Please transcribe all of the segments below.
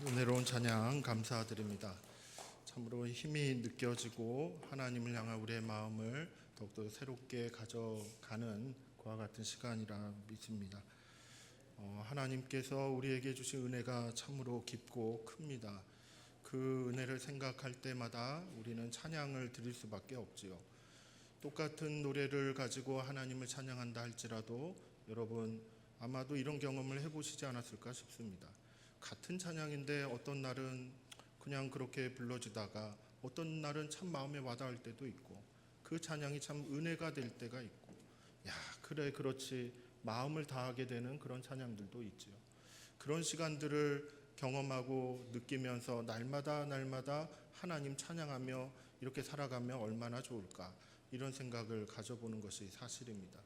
은혜로운 찬양 감사드립니다. 참으로 힘이 느껴지고 하나님을 향한 우리의 마음을 더욱더 새롭게 가져가는 그와 같은 시간이라 믿습니다. 하나님께서 우리에게 주신 은혜가 참으로 깊고 큽니다. 그 은혜를 생각할 때마다 우리는 찬양을 드릴 수밖에 없지요. 똑같은 노래를 가지고 하나님을 찬양한다 할지라도 여러분 아마도 이런 경험을 해보시지 않았을까 싶습니다. 같은 찬양인데 어떤 날은 그냥 그렇게 불러지다가 어떤 날은 참 마음에 와닿을 때도 있고 그 찬양이 참 은혜가 될 때가 있고 야 그래 그렇지 마음을 다하게 되는 그런 찬양들도 있지요. 그런 시간들을 경험하고 느끼면서 날마다 하나님 찬양하며 이렇게 살아가면 얼마나 좋을까 이런 생각을 가져보는 것이 사실입니다.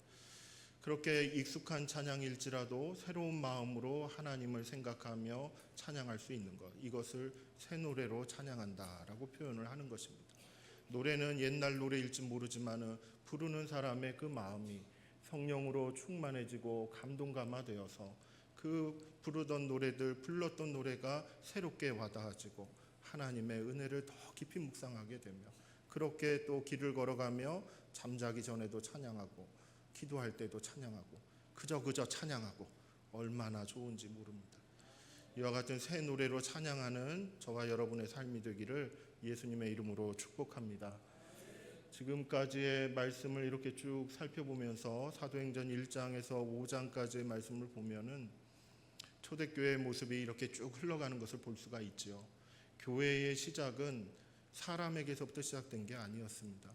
그렇게 익숙한 찬양일지라도 새로운 마음으로 하나님을 생각하며 찬양할 수 있는 것, 이것을 새 노래로 찬양한다라고 표현을 하는 것입니다. 노래는 옛날 노래일지 모르지만 부르는 사람의 그 마음이 성령으로 충만해지고 감동감화되어서 그 부르던 노래들, 불렀던 노래가 새롭게 와닿아지고 하나님의 은혜를 더 깊이 묵상하게 되며 그렇게 또 길을 걸어가며 잠자기 전에도 찬양하고 기도할 때도 찬양하고 그저 찬양하고 얼마나 좋은지 모릅니다. 이와 같은 새 노래로 찬양하는 저와 여러분의 삶이 되기를 예수님의 이름으로 축복합니다. 지금까지의 말씀을 이렇게 쭉 살펴보면서 사도행전 1장에서 5장까지의 말씀을 보면은 초대교회의 모습이 이렇게 쭉 흘러가는 것을 볼 수가 있지요. 교회의 시작은 사람에게서부터 시작된 게 아니었습니다.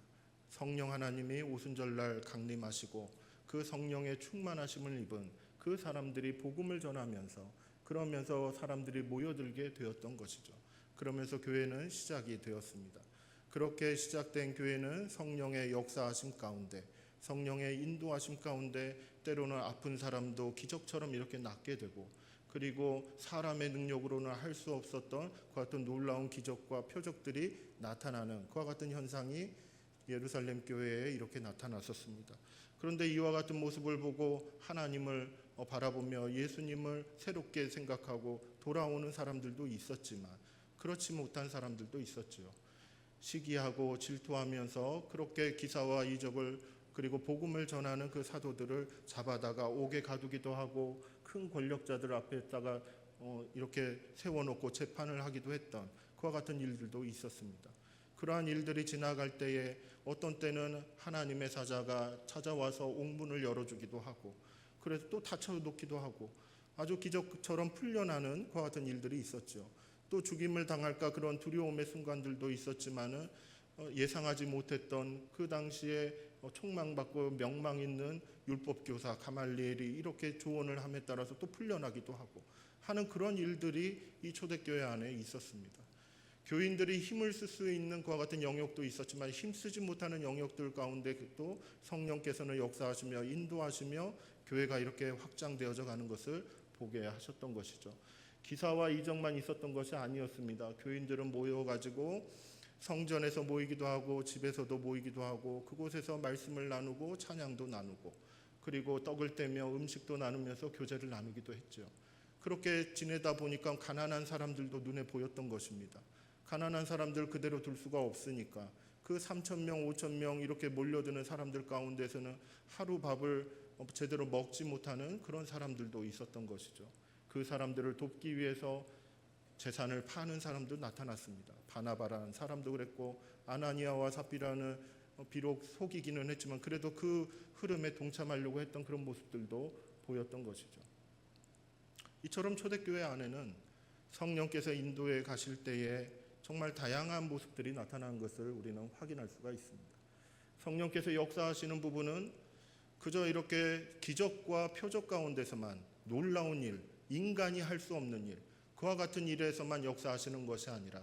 성령 하나님이 오순절날 강림하시고 그 성령의 충만하심을 입은 그 사람들이 복음을 전하면서 그러면서 사람들이 모여들게 되었던 것이죠. 그러면서 교회는 시작이 되었습니다. 그렇게 시작된 교회는 성령의 역사하심 가운데 성령의 인도하심 가운데 때로는 아픈 사람도 기적처럼 이렇게 낫게 되고 그리고 사람의 능력으로는 할 수 없었던 그와 같은 놀라운 기적과 표적들이 나타나는 그와 같은 현상이 예루살렘 교회에 이렇게 나타났었습니다. 그런데 이와 같은 모습을 보고 하나님을 바라보며 예수님을 새롭게 생각하고 돌아오는 사람들도 있었지만 그렇지 못한 사람들도 있었죠. 시기하고 질투하면서 그렇게 기사와 이적을 그리고 복음을 전하는 그 사도들을 잡아다가 옥에 가두기도 하고 큰 권력자들 앞에다가 이렇게 세워놓고 재판을 하기도 했던 그와 같은 일들도 있었습니다. 그러한 일들이 지나갈 때에 어떤 때는 하나님의 사자가 찾아와서 옥문을 열어주기도 하고 그래서 또 닫혀놓기도 하고 아주 기적처럼 풀려나는 그와 같은 일들이 있었죠. 또 죽임을 당할까 그런 두려움의 순간들도 있었지만은 예상하지 못했던 그 당시에 총망받고 명망 있는 율법교사 가말리엘이 이렇게 조언을 함에 따라서 또 풀려나기도 하고 하는 그런 일들이 이 초대교회 안에 있었습니다. 교인들이 힘을 쓸 수 있는 그와 같은 영역도 있었지만 힘쓰지 못하는 영역들 가운데 또 성령께서는 역사하시며 인도하시며 교회가 이렇게 확장되어져 가는 것을 보게 하셨던 것이죠. 기사와 이적만 있었던 것이 아니었습니다. 교인들은 모여가지고 성전에서 모이기도 하고 집에서도 모이기도 하고 그곳에서 말씀을 나누고 찬양도 나누고 그리고 떡을 떼며 음식도 나누면서 교제를 나누기도 했죠. 그렇게 지내다 보니까 가난한 사람들도 눈에 보였던 것입니다. 가난한 사람들 그대로 둘 수가 없으니까 그 3,000명, 5,000명 이렇게 몰려드는 사람들 가운데서는 하루 밥을 제대로 먹지 못하는 그런 사람들도 있었던 것이죠. 그 사람들을 돕기 위해서 재산을 파는 사람도 나타났습니다. 바나바라는 사람도 그랬고 아나니아와 삽비라는 비록 속이기는 했지만 그래도 그 흐름에 동참하려고 했던 그런 모습들도 보였던 것이죠. 이처럼 초대교회 안에는 성령께서 인도해 가실 때에 정말 다양한 모습들이 나타나는 것을 우리는 확인할 수가 있습니다. 성령께서 역사하시는 부분은 그저 이렇게 기적과 표적 가운데서만 놀라운 일, 인간이 할 수 없는 일, 그와 같은 일에서만 역사하시는 것이 아니라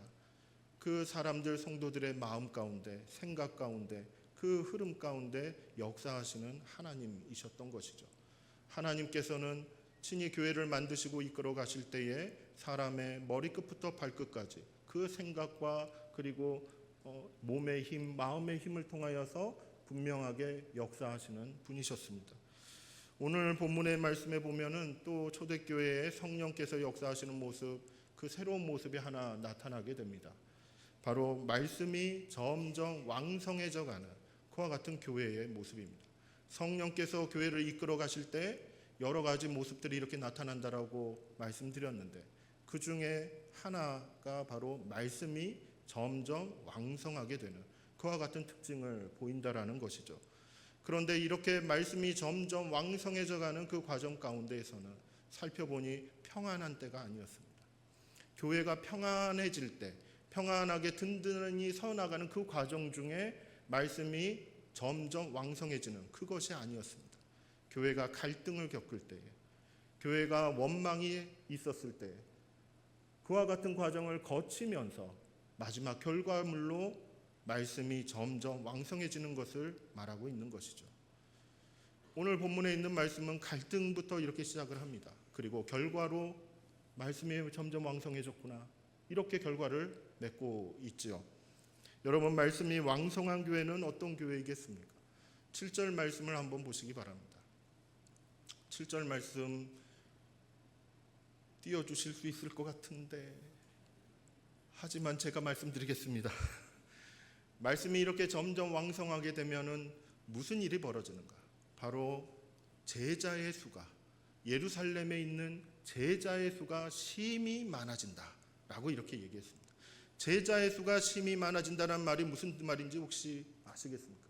그 사람들 성도들의 마음 가운데 생각 가운데 그 흐름 가운데 역사하시는 하나님이셨던 것이죠. 하나님께서는 친히 교회를 만드시고 이끌어 가실 때에 사람의 머리끝부터 발끝까지 그 생각과 그리고 몸의 힘, 마음의 힘을 통하여서 분명하게 역사하시는 분이셨습니다. 오늘 본문의 말씀에 보면은 또 초대교회에 성령께서 역사하시는 모습, 그 새로운 모습이 하나 나타나게 됩니다. 바로 말씀이 점점 왕성해져 가는 그와 같은 교회의 모습입니다. 성령께서 교회를 이끌어 가실 때 여러 가지 모습들이 이렇게 나타난다라고 말씀드렸는데 그 중에 하나가 바로 말씀이 점점 왕성하게 되는 그와 같은 특징을 보인다라는 것이죠. 그런데 이렇게 말씀이 점점 왕성해져 가는 그 과정 가운데에서는 살펴보니 평안한 때가 아니었습니다. 교회가 평안해질 때, 평안하게 든든히 서나가는 그 과정 중에 말씀이 점점 왕성해지는 그것이 아니었습니다. 교회가 갈등을 겪을 때에, 교회가 원망이 있었을 때에 그와 같은 과정을 거치면서 마지막 결과물로 말씀이 점점 왕성해지는 것을 말하고 있는 것이죠. 오늘 본문에 있는 말씀은 갈등부터 이렇게 시작을 합니다. 그리고 결과로 말씀이 점점 왕성해졌구나, 이렇게 결과를 맺고 있지요. 여러분, 말씀이 왕성한 교회는 어떤 교회이겠습니까? 7절 말씀을 한번 보시기 바랍니다. 7절 말씀 띄워주실 수 있을 것 같은데, 하지만 제가 말씀드리겠습니다. 말씀이 이렇게 점점 왕성하게 되면은 무슨 일이 벌어지는가? 바로 제자의 수가, 예루살렘에 있는 제자의 수가 심히 많아진다라고 이렇게 얘기했습니다. 제자의 수가 심히 많아진다는 말이 무슨 말인지 혹시 아시겠습니까?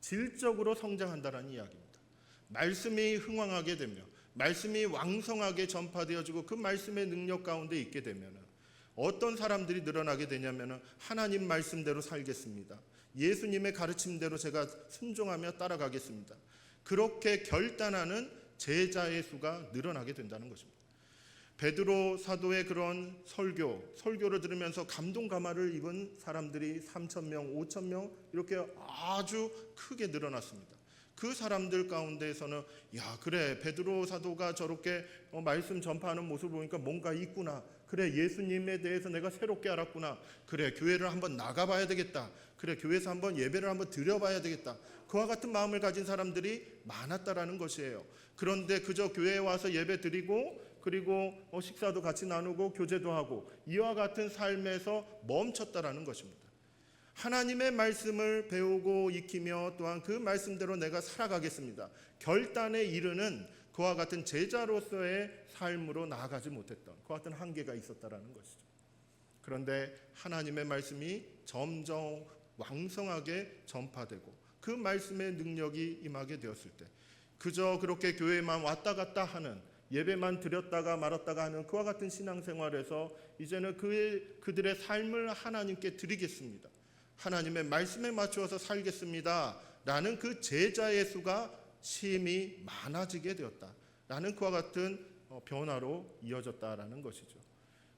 질적으로 성장한다는 이야기입니다. 말씀이 흥왕하게 되며 말씀이 왕성하게 전파되어지고 그 말씀의 능력 가운데 있게 되면 어떤 사람들이 늘어나게 되냐면 하나님 말씀대로 살겠습니다. 예수님의 가르침대로 제가 순종하며 따라가겠습니다. 그렇게 결단하는 제자의 수가 늘어나게 된다는 것입니다. 베드로 사도의 그런 설교를 들으면서 감동 감화를 입은 사람들이 3,000명, 5,000명 이렇게 아주 크게 늘어났습니다. 그 사람들 가운데에서는 야, 그래, 베드로 사도가 저렇게 말씀 전파하는 모습을 보니까 뭔가 있구나. 그래, 예수님에 대해서 내가 새롭게 알았구나. 그래, 교회를 한번 나가봐야 되겠다. 그래, 교회에서 한번 예배를 한번 드려봐야 되겠다. 그와 같은 마음을 가진 사람들이 많았다라는 것이에요. 그런데 그저 교회에 와서 예배 드리고 그리고 식사도 같이 나누고 교제도 하고 이와 같은 삶에서 멈췄다라는 것입니다. 하나님의 말씀을 배우고 익히며 또한 그 말씀대로 내가 살아가겠습니다. 결단에 이르는 그와 같은 제자로서의 삶으로 나아가지 못했던 그와 같은 한계가 있었다라는 것이죠. 그런데 하나님의 말씀이 점점 왕성하게 전파되고 그 말씀의 능력이 임하게 되었을 때 그저 그렇게 교회만 왔다 갔다 하는, 예배만 드렸다가 말았다가 하는 그와 같은 신앙생활에서 이제는 그들의 삶을 하나님께 드리겠습니다. 하나님의 말씀에 맞추어서 살겠습니다 라는 그 제자의 수가 심히 많아지게 되었다라는 그와 같은 변화로 이어졌다라는 것이죠.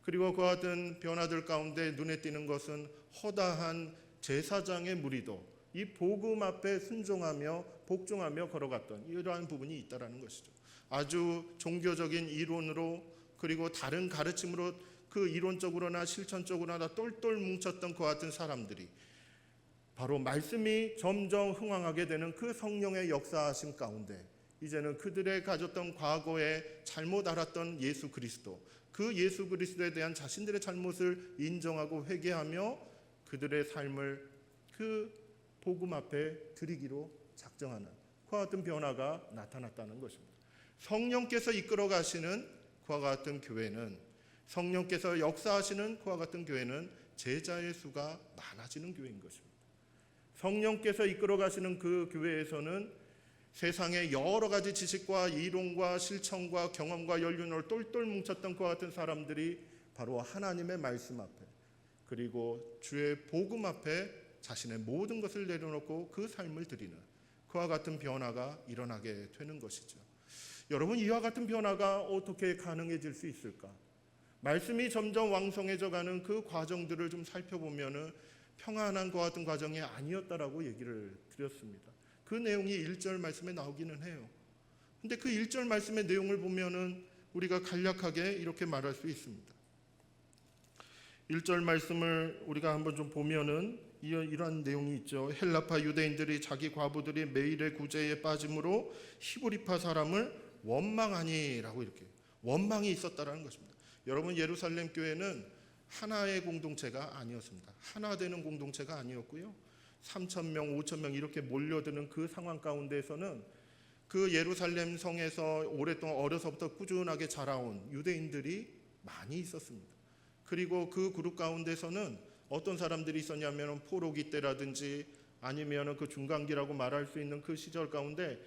그리고 그와 같은 변화들 가운데 눈에 띄는 것은 허다한 제사장의 무리도 이 복음 앞에 순종하며 복종하며 걸어갔던 이러한 부분이 있다라는 것이죠. 아주 종교적인 이론으로 그리고 다른 가르침으로 그 이론적으로나 실천적으로나 똘똘 뭉쳤던 그와 같은 사람들이 바로 말씀이 점점 흥왕하게 되는 그 성령의 역사하심 가운데 이제는 그들의 가졌던 과거에 잘못 알았던 예수 그리스도, 그 예수 그리스도에 대한 자신들의 잘못을 인정하고 회개하며 그들의 삶을 그 복음 앞에 드리기로 작정하는 그와 같은 변화가 나타났다는 것입니다. 성령께서 이끌어 가시는 그와 같은 교회는, 성령께서 역사하시는 그와 같은 교회는 제자의 수가 많아지는 교회인 것입니다. 성령께서 이끌어 가시는 그 교회에서는 세상의 여러 가지 지식과 이론과 실천과 경험과 연륜을 똘똘 뭉쳤던 그와 같은 사람들이 바로 하나님의 말씀 앞에 그리고 주의 복음 앞에 자신의 모든 것을 내려놓고 그 삶을 드리는 그와 같은 변화가 일어나게 되는 것이죠. 여러분, 이와 같은 변화가 어떻게 가능해질 수 있을까? 말씀이 점점 왕성해져 가는 그 과정들을 좀 살펴보면은 평안한 것 같은 과정이 아니었다라고 얘기를 드렸습니다. 그 내용이 1절 말씀에 나오기는 해요. 근데 그 1절 말씀의 내용을 보면은 우리가 간략하게 이렇게 말할 수 있습니다. 1절 말씀을 우리가 한번 좀 보면은 이러한 내용이 있죠. 헬라파 유대인들이 자기 과부들이 매일의 구제에 빠짐으로 히브리파 사람을 원망하니라고 이렇게 원망이 있었다라는 것입니다. 여러분, 예루살렘 교회는 하나의 공동체가 아니었습니다. 하나 되는 공동체가 아니었고요. 3,000명, 5,000명 이렇게 몰려드는 그 상황 가운데에서는 그 예루살렘 성에서 오랫동안 어려서부터 꾸준하게 자라온 유대인들이 많이 있었습니다. 그리고 그 그룹 가운데서는 어떤 사람들이 있었냐면 포로기 때라든지 아니면 그 중간기라고 말할 수 있는 그 시절 가운데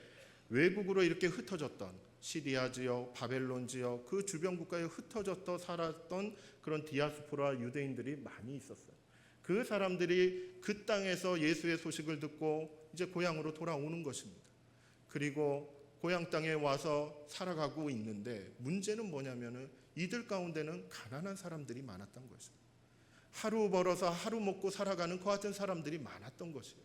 외국으로 이렇게 흩어졌던 시리아 지역, 바벨론 지역, 그 주변 국가에 흩어졌던 살았던 그런 디아스포라 유대인들이 많이 있었어요. 그 사람들이 그 땅에서 예수의 소식을 듣고 이제 고향으로 돌아오는 것입니다. 그리고 고향 땅에 와서 살아가고 있는데 문제는 뭐냐면은 이들 가운데는 가난한 사람들이 많았던 것입니다. 하루 벌어서 하루 먹고 살아가는 그 같은 사람들이 많았던 것이에요.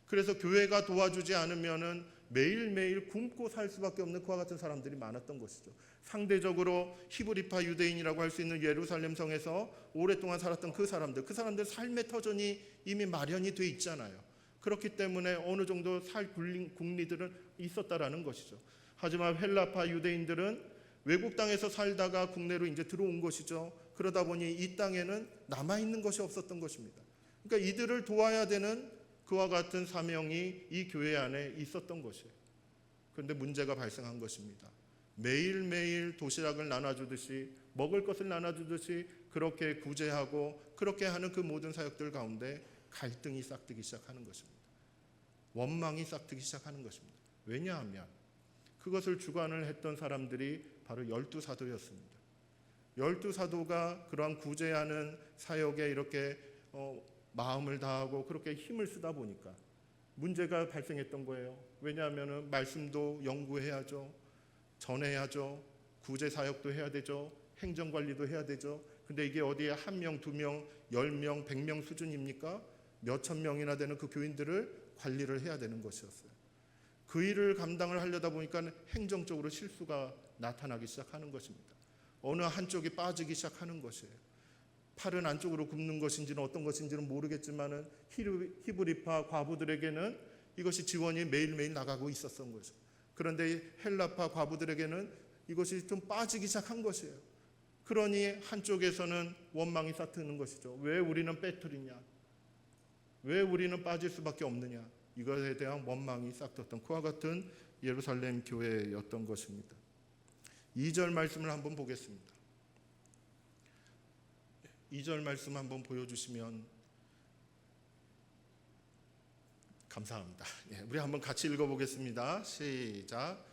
그래서 교회가 도와주지 않으면은 매일매일 굶고 살 수밖에 없는 그와 같은 사람들이 많았던 것이죠. 상대적으로 히브리파 유대인이라고 할 수 있는 예루살렘 성에서 오랫동안 살았던 그 사람들 삶의 터전이 이미 마련이 돼 있잖아요. 그렇기 때문에 어느 정도 살 국리들은 있었다라는 것이죠. 하지만 헬라파 유대인들은 외국 땅에서 살다가 국내로 이제 들어온 것이죠. 그러다 보니 이 땅에는 남아있는 것이 없었던 것입니다. 그러니까 이들을 도와야 되는 그와 같은 사명이 이 교회 안에 있었던 것이에요. 그런데 문제가 발생한 것입니다. 매일매일 도시락을 나눠주듯이 먹을 것을 나눠주듯이 그렇게 구제하고 그렇게 하는 그 모든 사역들 가운데 갈등이 싹트기 시작하는 것입니다. 원망이 싹트기 시작하는 것입니다. 왜냐하면 그것을 주관을 했던 사람들이 바로 12사도였습니다. 12사도가 그러한 구제하는 사역에 이렇게 마음을 다하고 그렇게 힘을 쓰다 보니까 문제가 발생했던 거예요. 왜냐하면 말씀도 연구해야죠. 전해야죠. 구제 사역도 해야 되죠. 행정관리도 해야 되죠. 근데 이게 어디에 1명, 2명, 10명, 100명 수준입니까? 몇천 명이나 되는 그 교인들을 관리를 해야 되는 것이었어요. 그 일을 감당을 하려다 보니까 행정적으로 실수가 나타나기 시작하는 것입니다. 어느 한쪽이 빠지기 시작하는 것이에요. 팔은 안쪽으로 굽는 것인지는 어떤 것인지는 모르겠지만은 히브리파 과부들에게는 이것이 지원이 매일매일 나가고 있었던 거죠. 그런데 헬라파 과부들에게는 이것이 좀 빠지기 시작한 것이에요. 그러니 한쪽에서는 원망이 싹트는 것이죠. 왜 우리는 빼뜨리냐? 왜 우리는 빠질 수밖에 없느냐? 이것에 대한 원망이 싹트었던 그와 같은 예루살렘 교회였던 것입니다. 2절 말씀을 한번 보겠습니다. 2절 말씀 한번 보여주시면 감사합니다. 우리 한번 같이 읽어보겠습니다. 시작.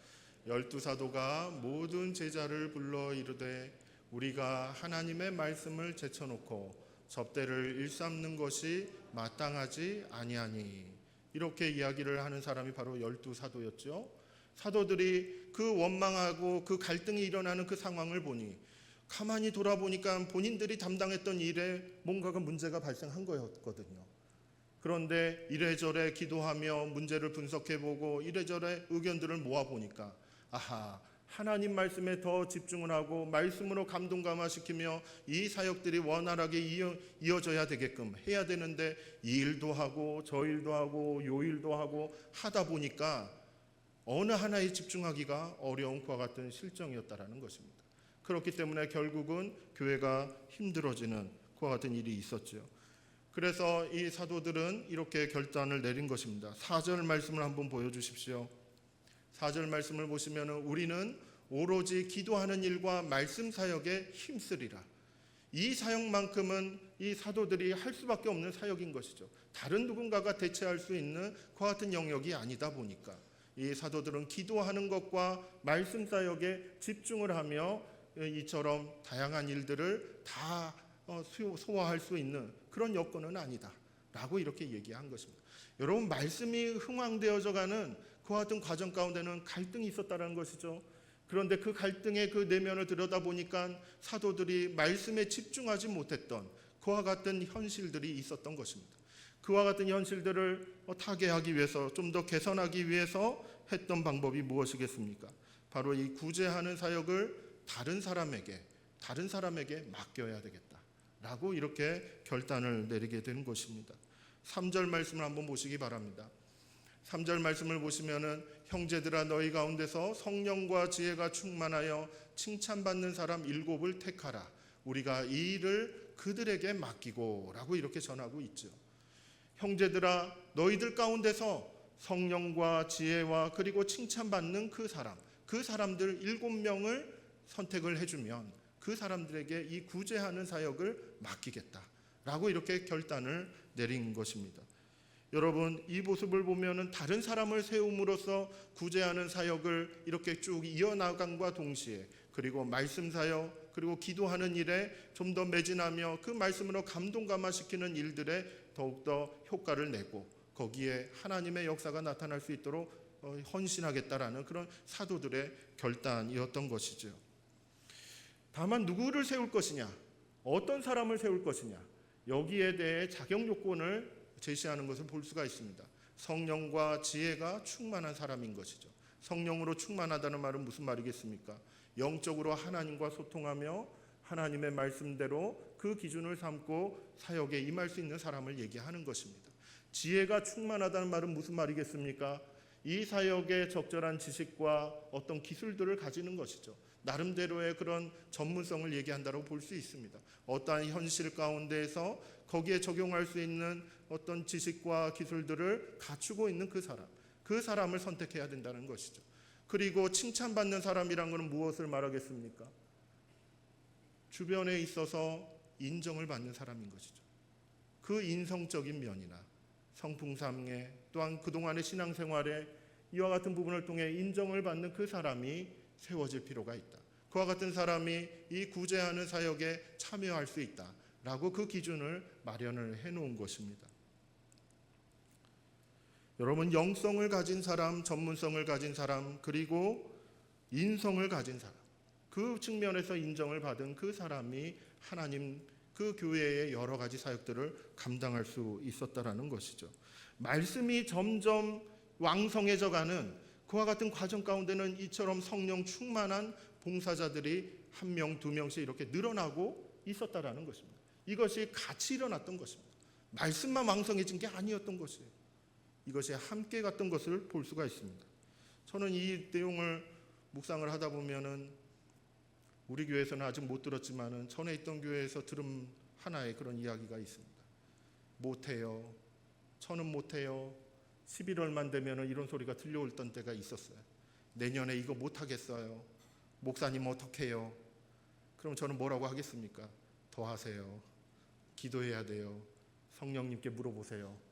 12사도가 모든 제자를 불러 이르되 우리가 하나님의 말씀을 제쳐놓고 접대를 일삼는 것이 마땅하지 아니하니, 이렇게 이야기를 하는 사람이 바로 12사도였죠. 사도들이 그 원망하고 그 갈등이 일어나는 그 상황을 보니 가만히 돌아보니까 본인들이 담당했던 일에 뭔가가 문제가 발생한 거였거든요. 그런데 이래저래 기도하며 문제를 분석해보고 이래저래 의견들을 모아보니까 아하, 하나님 말씀에 더 집중을 하고 말씀으로 감동 감화시키며 이 사역들이 원활하게 이어져야 되게끔 해야 되는데 이 일도 하고 저 일도 하고 요 일도 하고 하다 보니까 어느 하나에 집중하기가 어려운 그와 같은 실정이었다라는 것입니다. 그렇기 때문에 결국은 교회가 힘들어지는 그와 같은 일이 있었죠. 그래서 이 사도들은 이렇게 결단을 내린 것입니다. 4절 말씀을 한번 보여주십시오. 4절 말씀을 보시면 우리는 오로지 기도하는 일과 말씀 사역에 힘쓰리라. 이 사역만큼은 이 사도들이 할 수밖에 없는 사역인 것이죠. 다른 누군가가 대체할 수 있는 그와 같은 영역이 아니다 보니까 이 사도들은 기도하는 것과 말씀 사역에 집중을 하며 이처럼 다양한 일들을 다 소화할 수 있는 그런 여건은 아니다 라고 이렇게 얘기한 것입니다. 여러분, 말씀이 흥황되어져가는 그와 같은 과정 가운데는 갈등이 있었다는 것이죠. 그런데 그 갈등의 그 내면을 들여다보니까 사도들이 말씀에 집중하지 못했던 그와 같은 현실들이 있었던 것입니다. 그와 같은 현실들을 타개하기 위해서, 좀 더 개선하기 위해서 했던 방법이 무엇이겠습니까? 바로 이 구제하는 사역을 다른 사람에게 맡겨야 되겠다라고 이렇게 결단을 내리게 된 것입니다. 3절 말씀을 한번 보시기 바랍니다. 3절 말씀을 보시면은 형제들아 너희 가운데서 성령과 지혜가 충만하여 칭찬받는 사람 7을 택하라. 우리가 이 일을 그들에게 맡기고 라고 이렇게 전하고 있죠. 형제들아 너희들 가운데서 성령과 지혜와 그리고 칭찬받는 그 사람들 7명을 선택을 해주면 그 사람들에게 이 구제하는 사역을 맡기겠다라고 이렇게 결단을 내린 것입니다. 여러분, 이 모습을 보면은 다른 사람을 세움으로써 구제하는 사역을 이렇게 쭉 이어나감과 동시에 그리고 말씀 사역 그리고 기도하는 일에 좀 더 매진하며 그 말씀으로 감동 감화시키는 일들에 더욱더 효과를 내고 거기에 하나님의 역사가 나타날 수 있도록 헌신하겠다라는 그런 사도들의 결단이었던 것이죠. 다만 누구를 세울 것이냐, 어떤 사람을 세울 것이냐, 여기에 대해 자격 요건을 제시하는 것을 볼 수가 있습니다. 성령과 지혜가 충만한 사람인 것이죠. 성령으로 충만하다는 말은 무슨 말이겠습니까? 영적으로 하나님과 소통하며 하나님의 말씀대로 그 기준을 삼고 사역에 임할 수 있는 사람을 얘기하는 것입니다. 지혜가 충만하다는 말은 무슨 말이겠습니까? 이 사역에 적절한 지식과 어떤 기술들을 가지는 것이죠. 나름대로의 그런 전문성을 얘기한다고 볼 수 있습니다. 어떠한 현실 가운데에서 거기에 적용할 수 있는 어떤 지식과 기술들을 갖추고 있는 그 사람을 선택해야 된다는 것이죠. 그리고 칭찬받는 사람이란 것은 무엇을 말하겠습니까? 주변에 있어서 인정을 받는 사람인 것이죠. 그 인성적인 면이나 성품상에 또한 그동안의 신앙생활에 이와 같은 부분을 통해 인정을 받는 그 사람이 세워질 필요가 있다. 그와 같은 사람이 이 구제하는 사역에 참여할 수 있다라고 그 기준을 마련을 해놓은 것입니다. 여러분, 영성을 가진 사람, 전문성을 가진 사람, 그리고 인성을 가진 사람, 그 측면에서 인정을 받은 그 사람이 하나님 그 교회의 여러 가지 사역들을 감당할 수 있었다라는 것이죠. 말씀이 점점 왕성해져가는 그와 같은 과정 가운데는 이처럼 성령 충만한 봉사자들이 1명, 2명씩 이렇게 늘어나고 있었다라는 것입니다. 이것이 같이 일어났던 것입니다. 말씀만 왕성해진 게 아니었던 것이에요. 이것이 함께 갔던 것을 볼 수가 있습니다. 저는 이 내용을 묵상을 하다 보면은 우리 교회에서는 아직 못 들었지만은 전에 있던 교회에서 들은 하나의 그런 이야기가 있습니다. 못해요. 저는 못해요. 11월만 되면은 이런 소리가 들려오던 때가 있었어요. 내년에 이거 못하겠어요. 목사님 어떡해요? 그럼 저는 뭐라고 하겠습니까? 더 하세요. 기도해야 돼요. 성령님께 물어보세요.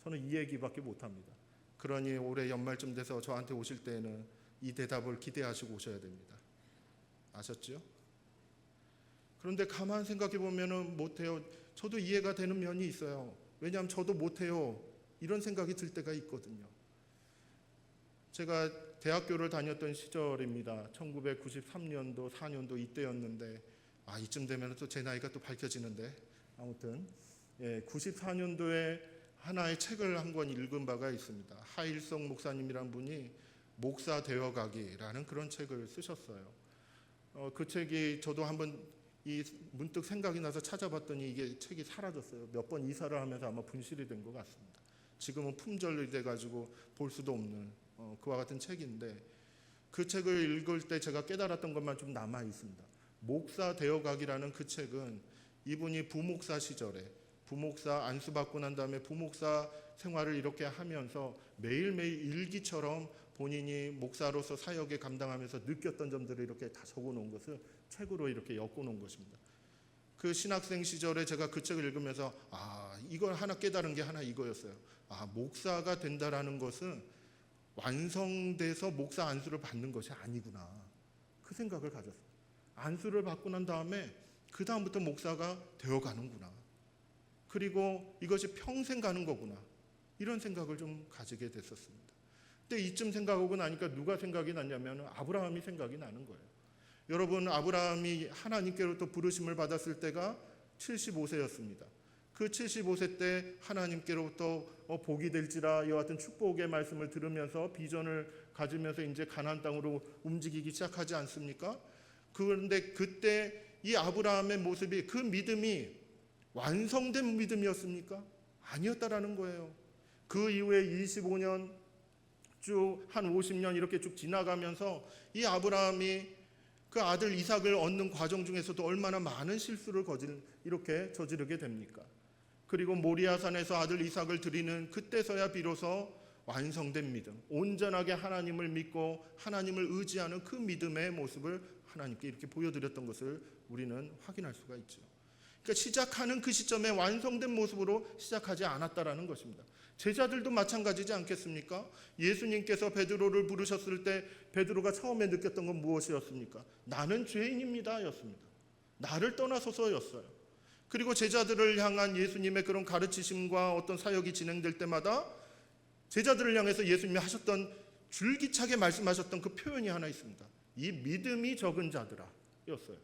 저는 이 얘기밖에 못합니다. 그러니 올해 연말쯤 돼서 저한테 오실 때에는 이 대답을 기대하시고 오셔야 됩니다. 아셨죠? 그런데 가만 생각해 보면은 못해요. 저도 이해가 되는 면이 있어요. 왜냐하면 저도 못해요. 이런 생각이 들 때가 있거든요. 제가 대학교를 다녔던 시절입니다. 1993년도, 4년도 이때였는데 이쯤 되면 또 제 나이가 또 밝혀지는데 아무튼 94년도에 하나의 책을 한 권 읽은 바가 있습니다. 하일성 목사님이란 분이 목사 되어가기라는 그런 책을 쓰셨어요. 그 책이 저도 한번 문득 생각이 나서 찾아봤더니 이게 책이 사라졌어요. 몇 번 이사를 하면서 아마 분실이 된 것 같습니다. 지금은 품절이 돼가지고 볼 수도 없는 그와 같은 책인데 그 책을 읽을 때 제가 깨달았던 것만 좀 남아 있습니다. 목사 되어가기라는 그 책은 이분이 부목사 시절에 부목사 안수받고 난 다음에 부목사 생활을 이렇게 하면서 매일매일 일기처럼 본인이 목사로서 사역에 감당하면서 느꼈던 점들을 이렇게 다 적어놓은 것을 책으로 이렇게 엮어놓은 것입니다. 그 신학생 시절에 제가 그 책을 읽으면서 이걸 하나 깨달은 게 하나 이거였어요. 목사가 된다라는 것은 완성돼서 목사 안수를 받는 것이 아니구나. 그 생각을 가졌어요. 안수를 받고 난 다음에 그 다음부터 목사가 되어가는구나. 그리고 이것이 평생 가는 거구나. 이런 생각을 좀 가지게 됐었습니다. 근데 이쯤 생각하고 나니까 누가 생각이 났냐면 아브라함이 생각이 나는 거예요. 여러분, 아브라함이 하나님께로부터 부르심을 받았을 때가 75세였습니다. 그 75세 때 하나님께로부터 복이 될지라 이와 같은 축복의 말씀을 들으면서 비전을 가지면서 이제 가나안 땅으로 움직이기 시작하지 않습니까? 그런데 그때 이 아브라함의 모습이 그 믿음이 완성된 믿음이었습니까? 아니었다라는 거예요. 그 이후에 25년 쭉 한 50년 이렇게 쭉 지나가면서 이 아브라함이 그 아들 이삭을 얻는 과정 중에서도 얼마나 많은 실수를 이렇게 저지르게 됩니까? 그리고 모리아산에서 아들 이삭을 드리는 그때서야 비로소 완성된 믿음, 온전하게 하나님을 믿고 하나님을 의지하는 그 믿음의 모습을 하나님께 이렇게 보여드렸던 것을 우리는 확인할 수가 있죠. 그러니까 시작하는 그 시점에 완성된 모습으로 시작하지 않았다라는 것입니다. 제자들도 마찬가지지 않겠습니까? 예수님께서 베드로를 부르셨을 때 베드로가 처음에 느꼈던 건 무엇이었습니까? 나는 죄인입니다 였습니다. 나를 떠나소서였어요. 그리고 제자들을 향한 예수님의 그런 가르치심과 어떤 사역이 진행될 때마다 제자들을 향해서 예수님이 하셨던 줄기차게 말씀하셨던 그 표현이 하나 있습니다. 이 믿음이 적은 자들아 였어요.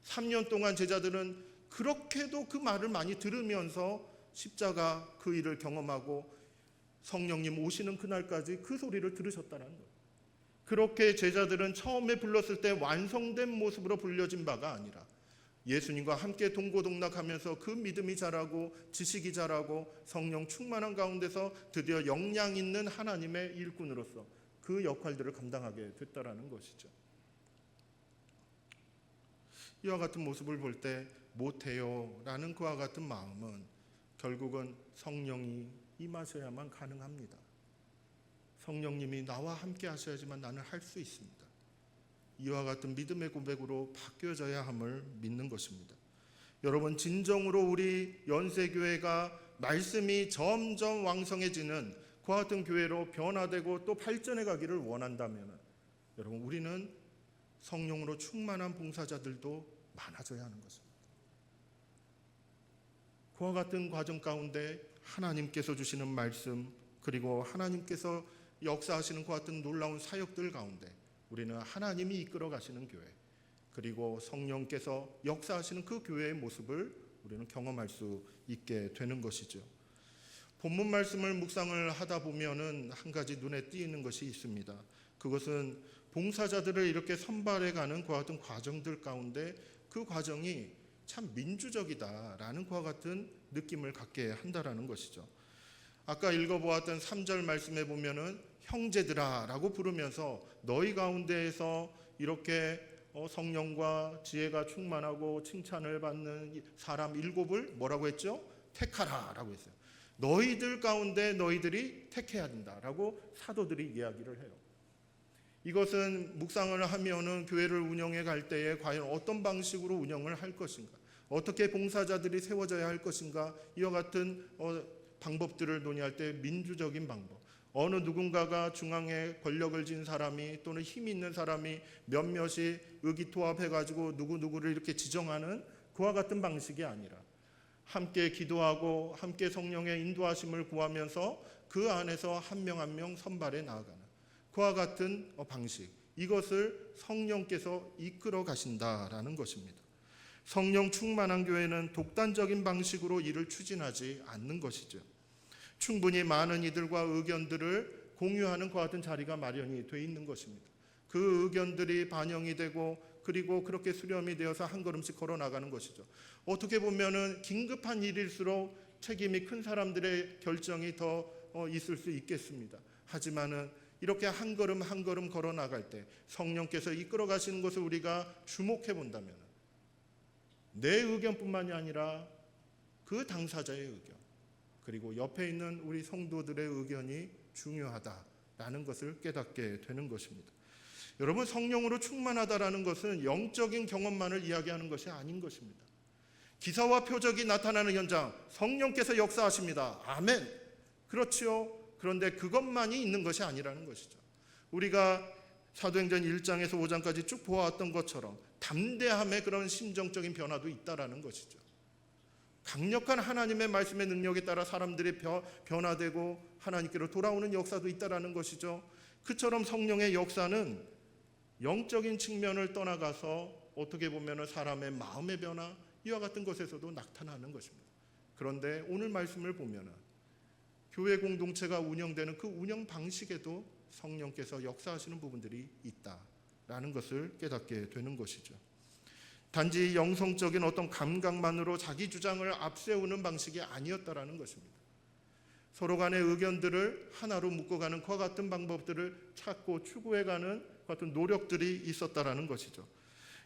3년 동안 제자들은 그렇게도 그 말을 많이 들으면서 십자가 그 일을 경험하고 성령님 오시는 그날까지 그 소리를 들으셨다는 거예요. 그렇게 제자들은 처음에 불렀을 때 완성된 모습으로 불려진 바가 아니라 예수님과 함께 동고동락하면서 그 믿음이 자라고 지식이 자라고 성령 충만한 가운데서 드디어 역량 있는 하나님의 일꾼으로서 그 역할들을 감당하게 됐다라는 것이죠. 이와 같은 모습을 볼 때 못해요 라는 그와 같은 마음은 결국은 성령이 임하셔야만 가능합니다. 성령님이 나와 함께 하셔야지만 나는 할 수 있습니다. 이와 같은 믿음의 고백으로 바뀌어져야 함을 믿는 것입니다. 여러분, 진정으로 우리 연세교회가 말씀이 점점 왕성해지는 그와 같은 교회로 변화되고 또 발전해 가기를 원한다면 여러분, 우리는 성령으로 충만한 봉사자들도 많아져야 하는 것입니다. 그와 같은 과정 가운데 하나님께서 주시는 말씀 그리고 하나님께서 역사하시는 그와 같은 놀라운 사역들 가운데 우리는 하나님이 이끌어 가시는 교회 그리고 성령께서 역사하시는 그 교회의 모습을 우리는 경험할 수 있게 되는 것이죠. 본문 말씀을 묵상을 하다 보면은 한 가지 눈에 띄는 것이 있습니다. 그것은 봉사자들을 이렇게 선발해가는 그와 같은 과정들 가운데 그 과정이 참 민주적이다라는 그와 같은 느낌을 갖게 한다라는 것이죠. 아까 읽어보았던 3절 말씀에 보면은 형제들아 라고 부르면서 너희 가운데에서 이렇게 성령과 지혜가 충만하고 칭찬을 받는 사람 7을 뭐라고 했죠? 택하라 라고 했어요. 너희들 가운데 너희들이 택해야 된다라고 사도들이 이야기를 해요. 이것은 묵상을 하면은 교회를 운영해 갈 때에 과연 어떤 방식으로 운영을 할 것인가, 어떻게 봉사자들이 세워져야 할 것인가, 이와 같은 방법들을 논의할 때 민주적인 방법, 어느 누군가가 중앙에 권력을 쥔 사람이 또는 힘이 있는 사람이 몇몇이 의기투합해가지고 누구누구를 이렇게 지정하는 그와 같은 방식이 아니라 함께 기도하고 함께 성령의 인도하심을 구하면서 그 안에서 한 명 한 명 선발해 나아가는 그와 같은 방식, 이것을 성령께서 이끌어 가신다라는 것입니다. 성령 충만한 교회는 독단적인 방식으로 일을 추진하지 않는 것이죠. 충분히 많은 이들과 의견들을 공유하는 그와 같은 자리가 마련이 돼 있는 것입니다. 그 의견들이 반영이 되고 그리고 그렇게 수렴이 되어서 한 걸음씩 걸어 나가는 것이죠. 어떻게 보면은 긴급한 일일수록 책임이 큰 사람들의 결정이 더 있을 수 있겠습니다. 하지만은 이렇게 한 걸음 한 걸음 걸어 나갈 때 성령께서 이끌어 가시는 것을 우리가 주목해 본다면 내 의견뿐만이 아니라 그 당사자의 의견 그리고 옆에 있는 우리 성도들의 의견이 중요하다라는 것을 깨닫게 되는 것입니다. 여러분, 성령으로 충만하다라는 것은 영적인 경험만을 이야기하는 것이 아닌 것입니다. 기사와 표적이 나타나는 현장, 성령께서 역사하십니다. 아멘. 그렇지요. 그런데 그것만이 있는 것이 아니라는 것이죠. 우리가 사도행전 1장에서 5장까지 쭉 보아왔던 것처럼 담대함의 그런 심정적인 변화도 있다라는 것이죠. 강력한 하나님의 말씀의 능력에 따라 사람들이 변화되고 하나님께로 돌아오는 역사도 있다라는 것이죠. 그처럼 성령의 역사는 영적인 측면을 떠나가서 어떻게 보면 사람의 마음의 변화, 이와 같은 것에서도 나타나는 것입니다. 그런데 오늘 말씀을 보면 교회 공동체가 운영되는 그 운영 방식에도 성령께서 역사하시는 부분들이 있다라는 것을 깨닫게 되는 것이죠. 단지 영성적인 어떤 감각만으로 자기 주장을 앞세우는 방식이 아니었다라는 것입니다. 서로 간의 의견들을 하나로 묶어가는 그와 같은 방법들을 찾고 추구해가는 같은 노력들이 있었다라는 것이죠.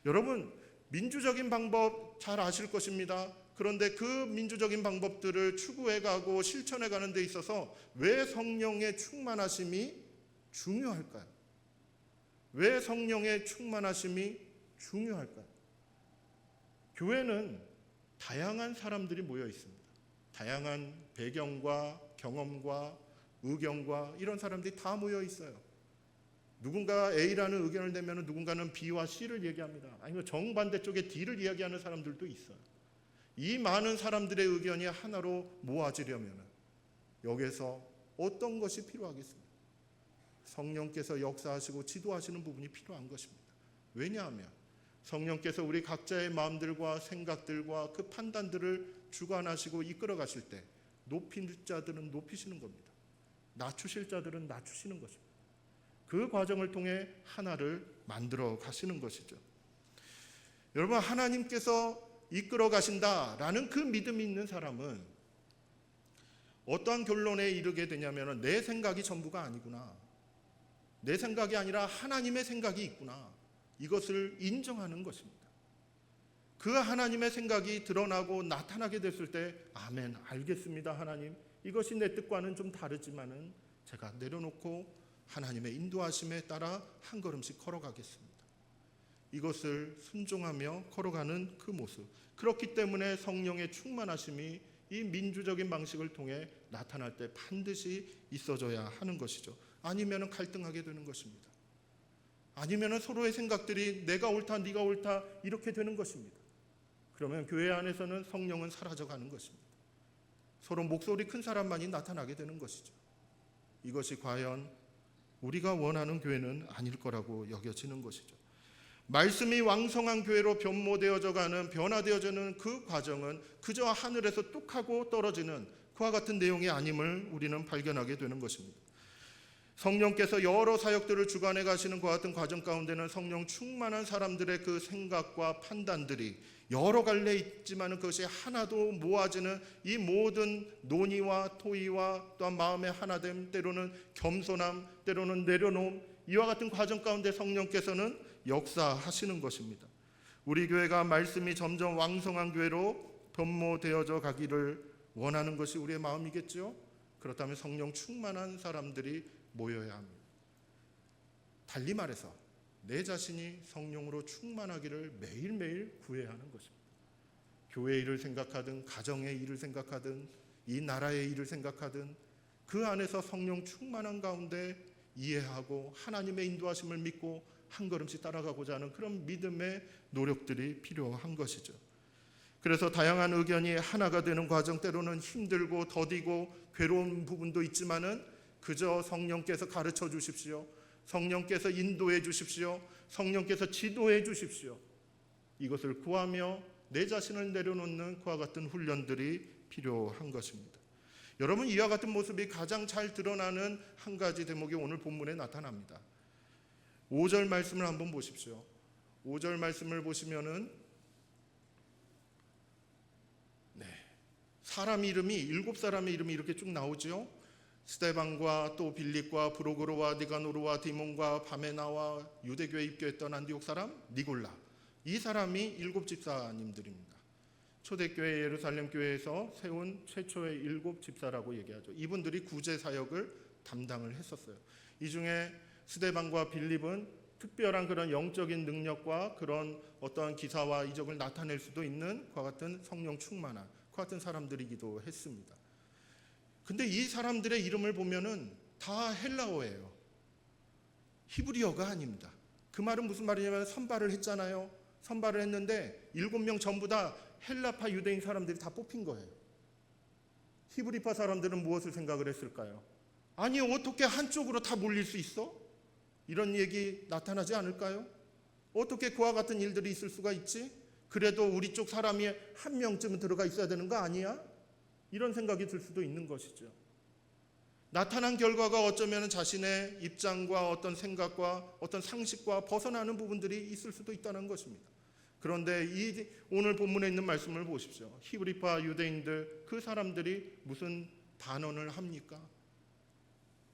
여러분, 민주적인 방법 잘 아실 것입니다. 그런데 그 민주적인 방법들을 추구해가고 실천해가는 데 있어서 왜 성령의 충만하심이 중요할까요? 왜 성령의 충만하심이 중요할까요? 교회는 다양한 사람들이 모여 있습니다. 다양한 배경과 경험과 의견과 이런 사람들이 다 모여 있어요. 누군가 A라는 의견을 내면 누군가는 B와 C를 얘기합니다. 아니면 정반대 쪽에 D를 이야기하는 사람들도 있어요. 이 많은 사람들의 의견이 하나로 모아지려면 여기서 어떤 것이 필요하겠습니까? 성령께서 역사하시고 지도하시는 부분이 필요한 것입니다. 왜냐하면 성령께서 우리 각자의 마음들과 생각들과 그 판단들을 주관하시고 이끌어 가실 때 높일 자들은 높이시는 겁니다. 낮추실 자들은 낮추시는 것입니다. 그 과정을 통해 하나를 만들어 가시는 것이죠. 여러분, 하나님께서 이끌어 가신다라는 그 믿음이 있는 사람은 어떠한 결론에 이르게 되냐면 내 생각이 전부가 아니구나. 내 생각이 아니라 하나님의 생각이 있구나. 이것을 인정하는 것입니다. 그 하나님의 생각이 드러나고 나타나게 됐을 때 아멘, 알겠습니다 하나님. 이것이 내 뜻과는 좀 다르지만은 제가 내려놓고 하나님의 인도하심에 따라 한 걸음씩 걸어가겠습니다. 이것을 순종하며 걸어가는 그 모습. 그렇기 때문에 성령의 충만하심이 이 민주적인 방식을 통해 나타날 때 반드시 있어져야 하는 것이죠. 아니면 갈등하게 되는 것입니다. 아니면 서로의 생각들이 내가 옳다 네가 옳다 이렇게 되는 것입니다. 그러면 교회 안에서는 성령은 사라져가는 것입니다. 서로 목소리 큰 사람만이 나타나게 되는 것이죠. 이것이 과연 우리가 원하는 교회는 아닐 거라고 여겨지는 것이죠. 말씀이 왕성한 교회로 변모되어져가는 변화되어지는 그 과정은 그저 하늘에서 뚝 하고 떨어지는 그와 같은 내용이 아님을 우리는 발견하게 되는 것입니다. 성령께서 여러 사역들을 주관해 가시는 그 같은 과정 가운데는 성령 충만한 사람들의 그 생각과 판단들이 여러 갈래 있지만 그것이 하나도 모아지는 이 모든 논의와 토의와 또한 마음의 하나됨, 때로는 겸손함, 때로는 내려놓음, 이와 같은 과정 가운데 성령께서는 역사하시는 것입니다. 우리 교회가 말씀이 점점 왕성한 교회로 변모되어져 가기를 원하는 것이 우리의 마음이겠죠. 그렇다면 성령 충만한 사람들이 모여야 합니다. 달리 말해서 내 자신이 성령으로 충만하기를 매일매일 구해야 하는 것입니다. 교회의 일을 생각하든 가정의 일을 생각하든 이 나라의 일을 생각하든 그 안에서 성령 충만한 가운데 이해하고 하나님의 인도하심을 믿고 한 걸음씩 따라가고자 하는 그런 믿음의 노력들이 필요한 것이죠. 그래서 다양한 의견이 하나가 되는 과정, 때로는 힘들고 더디고 괴로운 부분도 있지만은 그저 성령께서 가르쳐 주십시오. 성령께서 인도해 주십시오. 성령께서 지도해 주십시오. 이것을 구하며 내 자신을 내려놓는 그와 같은 훈련들이 필요한 것입니다. 여러분, 이와 같은 모습이 가장 잘 드러나는 한 가지 대목이 오늘 본문에 나타납니다. 5절 말씀을 한번 보십시오. 5절 말씀을 보시면은 사람 이름이 7사람의 이름이 이렇게 쭉 나오죠. 스데반과 또 빌립과 브로고로와 니가노르와 디몬과 바메나와 유대교에 입교했던 안디옥 사람 니골라, 이 사람이 7집사님들입니다. 초대교회 예루살렘 교회에서 세운 최초의 7집사라고 얘기하죠. 이분들이 구제 사역을 담당을 했었어요. 이 중에 스데반과 빌립은 특별한 그런 영적인 능력과 그런 어떠한 기사와 이적을 나타낼 수도 있는 그와 같은 성령 충만한 그와 같은 사람들이기도 했습니다. 근데 이 사람들의 이름을 보면은 다 헬라어예요. 히브리어가 아닙니다. 그 말은 무슨 말이냐면 선발을 했잖아요. 선발을 했는데 7명 전부 다 헬라파 유대인 사람들이 다 뽑힌 거예요. 히브리파 사람들은 무엇을 생각을 했을까요? 아니, 어떻게 한쪽으로 다 몰릴 수 있어? 이런 얘기 나타나지 않을까요? 어떻게 그와 같은 일들이 있을 수가 있지? 그래도 우리 쪽 사람이 한 명쯤은 들어가 있어야 되는 거 아니야? 이런 생각이 들 수도 있는 것이죠. 나타난 결과가 어쩌면 자신의 입장과 어떤 생각과 어떤 상식과 벗어나는 부분들이 있을 수도 있다는 것입니다. 그런데 오늘 본문에 있는 말씀을 보십시오. 히브리파 유대인들 그 사람들이 무슨 반언을 합니까?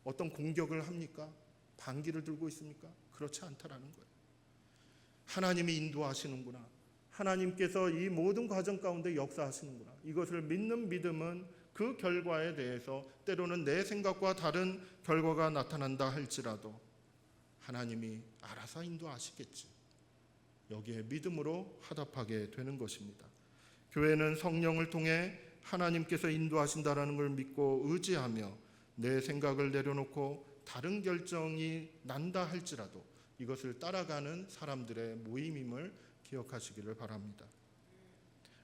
어떤 공격을 합니까? 반기를 들고 있습니까? 그렇지 않다라는 거예요. 하나님이 인도하시는구나. 하나님께서 이 모든 과정 가운데 역사하시는구나. 이것을 믿는 믿음은 그 결과에 대해서 때로는 내 생각과 다른 결과가 나타난다 할지라도 하나님이 알아서 인도하시겠지. 여기에 믿음으로 화답하게 되는 것입니다. 교회는 성령을 통해 하나님께서 인도하신다라는 걸 믿고 의지하며 내 생각을 내려놓고 다른 결정이 난다 할지라도 이것을 따라가는 사람들의 모임임을 기억하시기를 바랍니다.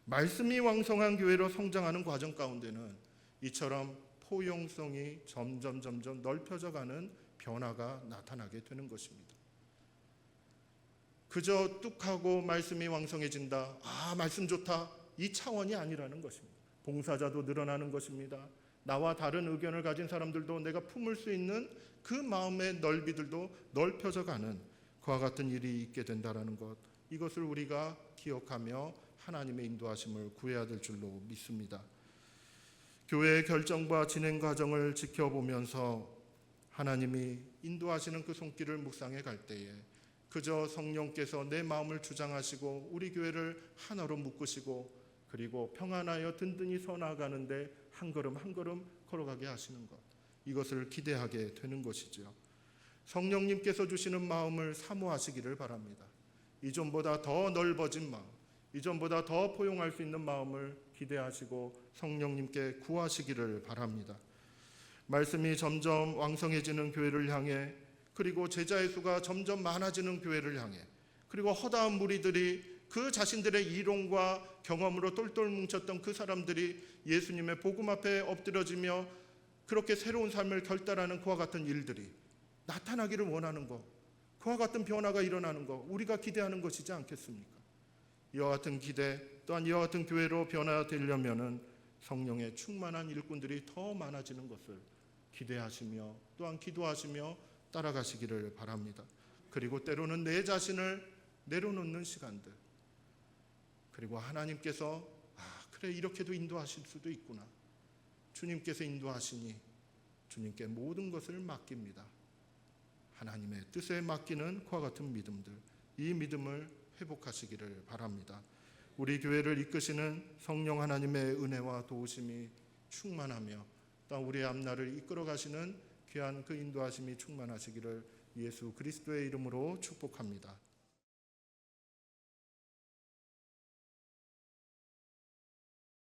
말씀이 왕성한 교회로 성장하는 과정 가운데는 이처럼 포용성이 점점 넓혀져가는 변화가 나타나게 되는 것입니다. 그저 뚝하고 말씀이 왕성해진다, 말씀 좋다, 이 차원이 아니라는 것입니다. 봉사자도 늘어나는 것입니다. 나와 다른 의견을 가진 사람들도 내가 품을 수 있는 그 마음의 넓이들도 넓혀져가는 그와 같은 일이 있게 된다는 것, 이것을 우리가 기억하며 하나님의 인도하심을 구해야 될 줄로 믿습니다. 교회의 결정과 진행 과정을 지켜보면서 하나님이 인도하시는 그 손길을 묵상해 갈 때에 그저 성령께서 내 마음을 주장하시고 우리 교회를 하나로 묶으시고 그리고 평안하여 든든히 서 나아가는데 한 걸음 한 걸음 걸어가게 하시는 것, 이것을 기대하게 되는 것이지요. 성령님께서 주시는 마음을 사모하시기를 바랍니다. 이전보다 더 넓어진 마음, 이전보다 더 포용할 수 있는 마음을 기대하시고 성령님께 구하시기를 바랍니다. 말씀이 점점 왕성해지는 교회를 향해, 그리고 제자의 수가 점점 많아지는 교회를 향해, 그리고 허다한 무리들이 그 자신들의 이론과 경험으로 똘똘 뭉쳤던 그 사람들이 예수님의 복음 앞에 엎드려지며 그렇게 새로운 삶을 결단하는 그와 같은 일들이 나타나기를 원하는 것, 그와 같은 변화가 일어나는 것, 우리가 기대하는 것이지 않겠습니까? 이와 같은 기대, 또한 이와 같은 교회로 변화되려면 성령의 충만한 일꾼들이 더 많아지는 것을 기대하시며 또한 기도하시며 따라가시기를 바랍니다. 그리고 때로는 내 자신을 내려놓는 시간들, 그리고 하나님께서 그래 이렇게도 인도하실 수도 있구나, 주님께서 인도하시니 주님께 모든 것을 맡깁니다. 하나님의 뜻에 맡기는 그와 같은 믿음들, 이 믿음을 회복하시기를 바랍니다. 우리 교회를 이끄시는 성령 하나님의 은혜와 도우심이 충만하며 또 우리의 앞날을 이끌어 가시는 귀한 그 인도하심이 충만하시기를 예수 그리스도의 이름으로 축복합니다.